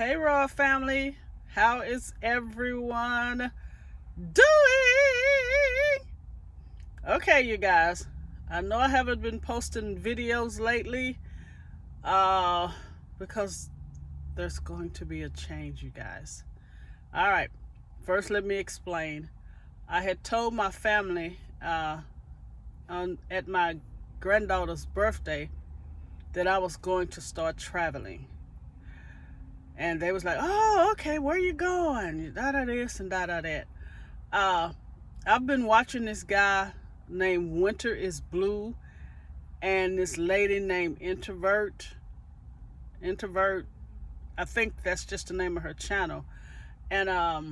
Hey Raw family, how is everyone doing? Okay, you guys, I know I haven't been posting videos lately because there's going to be a change, you guys. All right, first let me explain. I had told my family at my granddaughter's birthday that I was going to start traveling. And they was like, oh, okay, where you going? Da-da this and da-da that. I've been watching this guy named Winter is Blue and this lady named Introvert. I think that's just the name of her channel. And a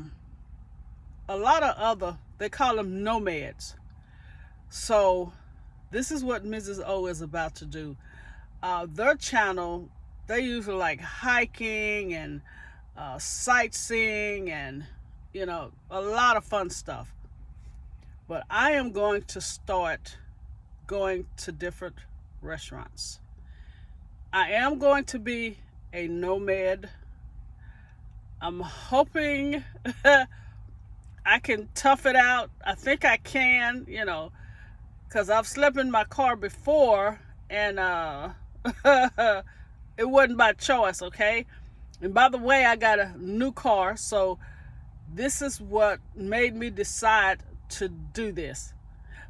lot of other, they call them nomads. So this is what Ms.O is about to do. Their channel, they usually like hiking and sightseeing and, you know, a lot of fun stuff. But I am going to start going to different restaurants. I am going to be a nomad. I'm hoping I can tough it out. I think I can, you know, because I've slept in my car before and it wasn't by choice, okay? And by the way, I got a new car, so this is what made me decide to do this,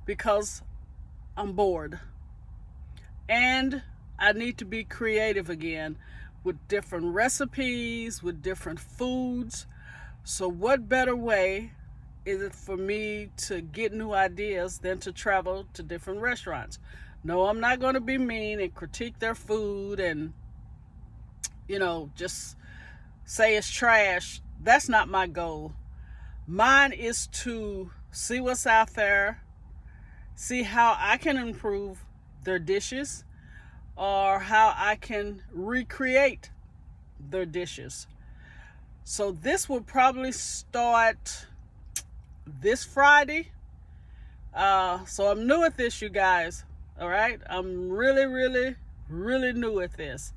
because I'm bored and I need to be creative again with different recipes, with different foods. So what better way is it for me to get new ideas than to travel to different restaurants? No, I'm not going to be mean and critique their food and, you know, just say it's trash. That's not my goal. Mine is to see what's out there, see how I can improve their dishes or how I can recreate their dishes. So this will probably start this Friday. So I'm new at this, you guys. All right, I'm really new at this,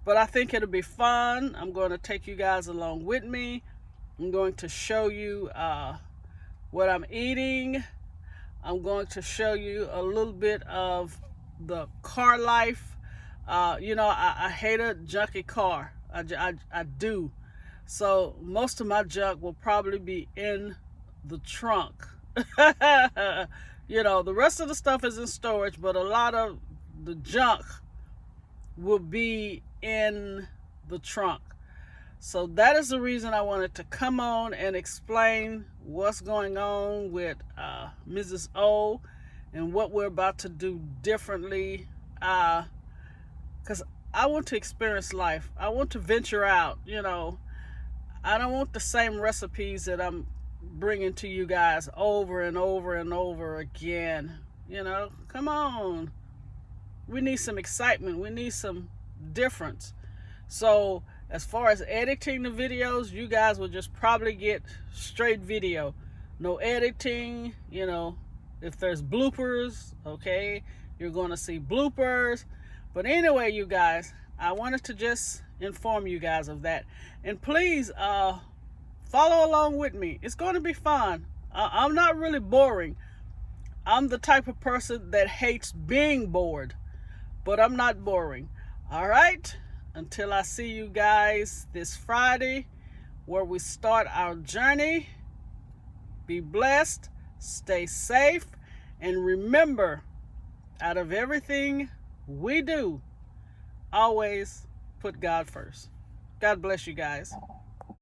but I think it'll be fun. I'm going to take you guys along with me. I'm going to show you what I'm eating. I'm going to show you a little bit of the car life. You know, I hate a junky car. I do. So most of my junk will probably be in the trunk. You know, the rest of the stuff is in storage, but a lot of the junk will be in the trunk. So that is the reason I wanted to come on and explain what's going on with Mrs. O and what we're about to do differently. Because I want to experience life. I want to venture out, you know. I don't want the same recipes that I'm bringing to you guys over and over and over again. You know, come on. We need some excitement. We need some difference. So as far as editing the videos, you guys will just probably get straight video. No editing, you know. If there's bloopers, okay, you're going to see bloopers. But anyway, you guys, I wanted to just inform you guys of that. And please follow along with me. It's going to be fun. I'm not really boring. I'm the type of person that hates being bored, but I'm not boring. All right, until I see you guys this Friday where we start our journey, be blessed, stay safe, and remember, out of everything we do, always put God first. God bless you guys.